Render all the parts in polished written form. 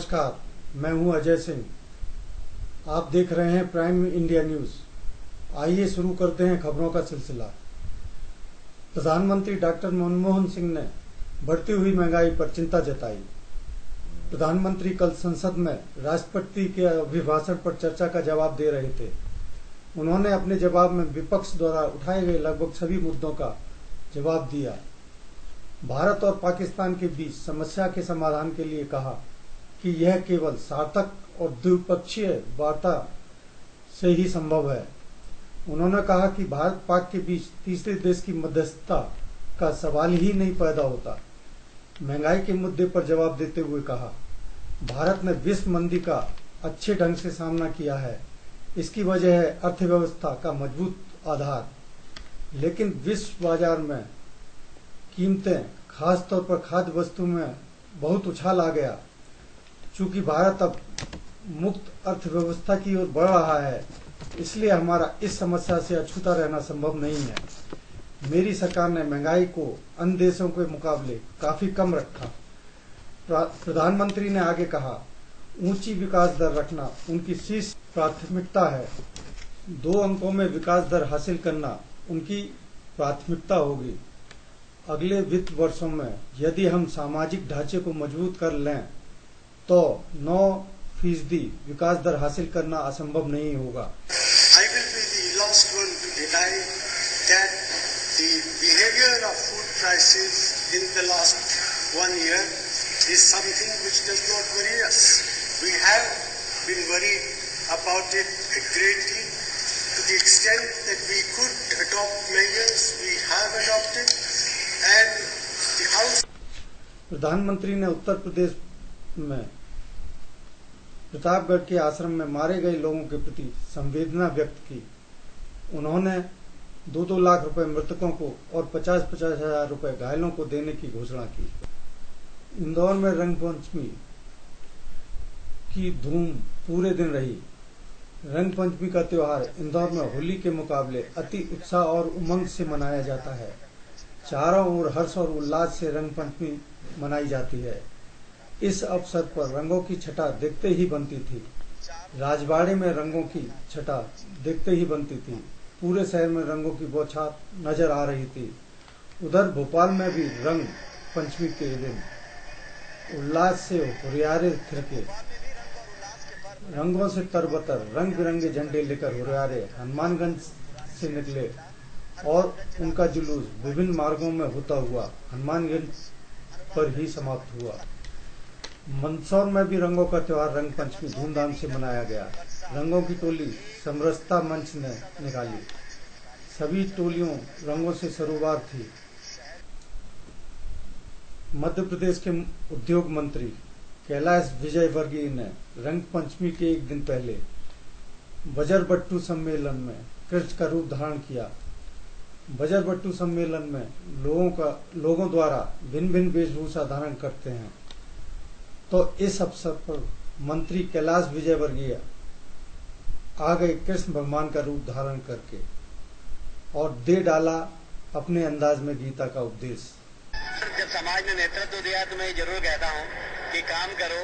नमस्कार, मैं हूं अजय सिंह। आप देख रहे हैं प्राइम इंडिया न्यूज। आइए शुरू करते हैं खबरों का सिलसिला। प्रधानमंत्री डॉक्टर मनमोहन सिंह ने बढ़ती हुई महंगाई पर चिंता जताई। प्रधानमंत्री कल संसद में राष्ट्रपति के अभिभाषण पर चर्चा का जवाब दे रहे थे। उन्होंने अपने जवाब में विपक्ष द्वारा उठाए गए लगभग सभी मुद्दों का जवाब दिया। भारत और पाकिस्तान के बीच समस्या के समाधान के लिए कहा कि यह केवल सार्थक और द्विपक्षीय वार्ता से ही संभव है। उन्होंने कहा कि भारत पाक के बीच तीसरे देश की मध्यस्थता का सवाल ही नहीं पैदा होता। महंगाई के मुद्दे पर जवाब देते हुए कहा, भारत ने विश्व मंदी का अच्छे ढंग से सामना किया है। इसकी वजह है अर्थव्यवस्था का मजबूत आधार। लेकिन विश्व बाजार में कीमतें, खासतौर पर खाद्य वस्तु में बहुत उछाल आ गया। चूंकि भारत अब मुक्त अर्थव्यवस्था की ओर बढ़ रहा है, इसलिए हमारा इस समस्या से अछूता रहना संभव नहीं है। मेरी सरकार ने महंगाई को अन्य देशों के मुकाबले काफी कम रखा। प्रधानमंत्री ने आगे कहा, ऊंची विकास दर रखना उनकी शीर्ष प्राथमिकता है। 2 अंकों में विकास दर हासिल करना उनकी प्राथमिकता होगी। अगले वित्त वर्षों में यदि हम सामाजिक ढांचे को मजबूत कर लें तो 9% विकास दर हासिल करना असंभव नहीं होगा। I will be the last one to deny that the behavior of food prices in the last 1 year is something which does not worry us. We have been worried about it greatly to the extent that we could adopt measures we have adopted and the House. प्रधानमंत्री ने उत्तर प्रदेश में प्रतापगढ़ के आश्रम में मारे गए लोगों के प्रति संवेदना व्यक्त की। उन्होंने 2-2 लाख रुपए मृतकों को और 50-50 हजार रुपए घायलों को देने की घोषणा की। इंदौर में रंग पंचमी की धूम पूरे दिन रही। रंग पंचमी का त्योहार इंदौर में होली के मुकाबले अति उत्साह और उमंग से मनाया जाता है। चारों ओर हर्ष और उल्लास से रंग पंचमी मनाई जाती है। इस अवसर पर रंगों की छटा देखते ही बनती थी। राजबाड़े में रंगों की छटा देखते ही बनती थी। पूरे शहर में रंगों की बौछार नजर आ रही थी। उधर भोपाल में भी रंग पंचमी के दिन उल्लास से हुरियारे थिरके। रंगों से तरबतर रंग बिरंगे झंडे लेकर हुरियारे हनुमानगंज से निकले और उनका जुलूस विभिन्न मार्गों में होता हुआ हनुमानगंज पर ही समाप्त हुआ। मंदसौर में भी रंगों का त्योहार रंग पंचमी धूमधाम से मनाया गया। रंगों की टोली समरसता मंच ने निकाली। सभी टोलियों रंगों से सरोबार थी। मध्य प्रदेश के उद्योग मंत्री कैलाश विजयवर्गीय ने रंग पंचमी के एक दिन पहले बजरबट्टू सम्मेलन में कृष्ण का रूप धारण किया। बजरबट्टू सम्मेलन में लोगों द्वारा भिन्न भिन्न वेशभूषा धारण करते हैं। तो इस अवसर पर मंत्री कैलाश विजयवर्गीय आ गए कृष्ण भगवान का रूप धारण करके और दे डाला अपने अंदाज में गीता का उपदेश। जब समाज ने नेतृत्व दिया तो मैं जरूर कहता हूं कि काम करो,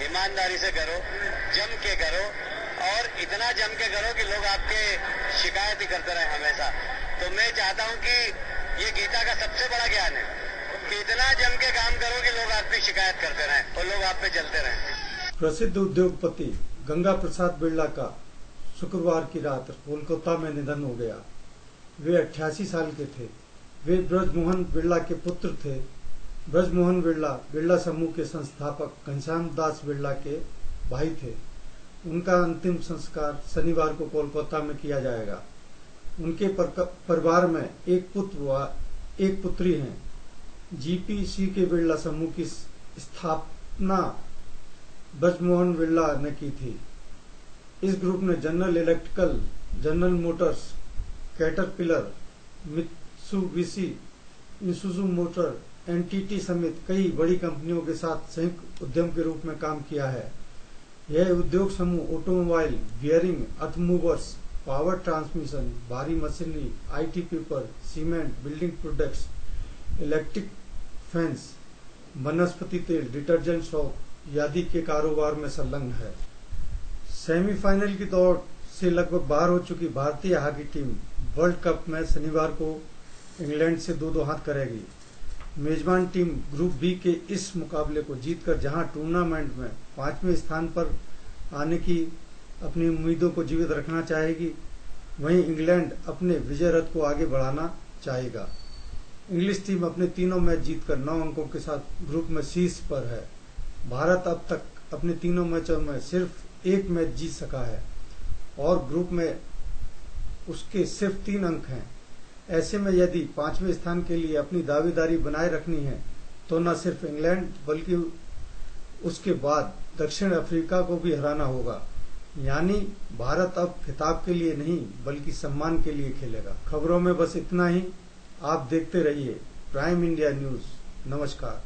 ईमानदारी से करो, जम के करो और इतना जम के करो कि लोग आपके शिकायत ही करते रहे हमेशा। तो मैं चाहता हूं कि ये गीता का सबसे बड़ा ज्ञान है कि इतना जम के काम करो कि लोग आपकी शिकायत करते रहें और लोग आप पे चलते रहें। प्रसिद्ध उद्योगपति गंगा प्रसाद बिरला का शुक्रवार की रात कोलकाता में निधन हो गया। वे 88 साल के थे। वे ब्रजमोहन बिरला के पुत्र थे। ब्रजमोहन बिरला बिरला समूह के संस्थापक घनश्याम दास बिरला के भाई थे। उनका अंतिम संस्कार शनिवार को कोलकाता में किया जाएगा। उनके परिवार में एक पुत्र व एक पुत्री हैं। जीपीसी के बिरला समूह की स्थापना ब्रजमोहन बिरला ने की थी। इस ग्रुप ने General Electrical, General Motors, Caterpillar, Mitsubishi, Isuzu motor, NTT समेत कई बड़ी कंपनियों के साथ संयुक्त उद्यम के रूप में काम किया है। यह उद्योग समूह ऑटोमोबाइल, बियरिंग, अर्थमूवर्स, पावर ट्रांसमिशन, भारी machinery, IT paper, cement, building products, electric fans, वनस्पति तेल, डिटर्जेंट सॉप, यादी के कारोबार में संलग्न है। सेमीफाइनल की दौड़ से लगभग बाहर हो चुकी भारतीय हॉकी टीम वर्ल्ड कप में शनिवार को इंग्लैंड से 2-2 हाथ करेगी। मेजबान टीम ग्रुप बी के इस मुकाबले को जीतकर जहां टूर्नामेंट में 5वें स्थान पर आने की अपनी उम्मीदों को जीवित रखना चाहेगी, वहीं इंग्लैंड अपने विजय रथ को आगे बढ़ाना चाहेगा। इंग्लिश टीम अपने तीनों मैच जीतकर 9 अंकों के साथ ग्रुप में शीर्ष पर है। भारत अब तक अपने तीनों मैचों में सिर्फ 1 मैच जीत सका है और ग्रुप में उसके सिर्फ 3 अंक हैं। ऐसे में यदि 5वें स्थान के लिए अपनी दावेदारी बनाए रखनी है तो न सिर्फ इंग्लैंड बल्कि उसके बाद दक्षिण अफ्रीका को भी हराना होगा। यानी भारत अब खिताब के लिए नहीं बल्कि सम्मान के लिए खेलेगा। खबरों में बस इतना ही। आप देखते रहिए प्राइम इंडिया न्यूज। नमस्कार।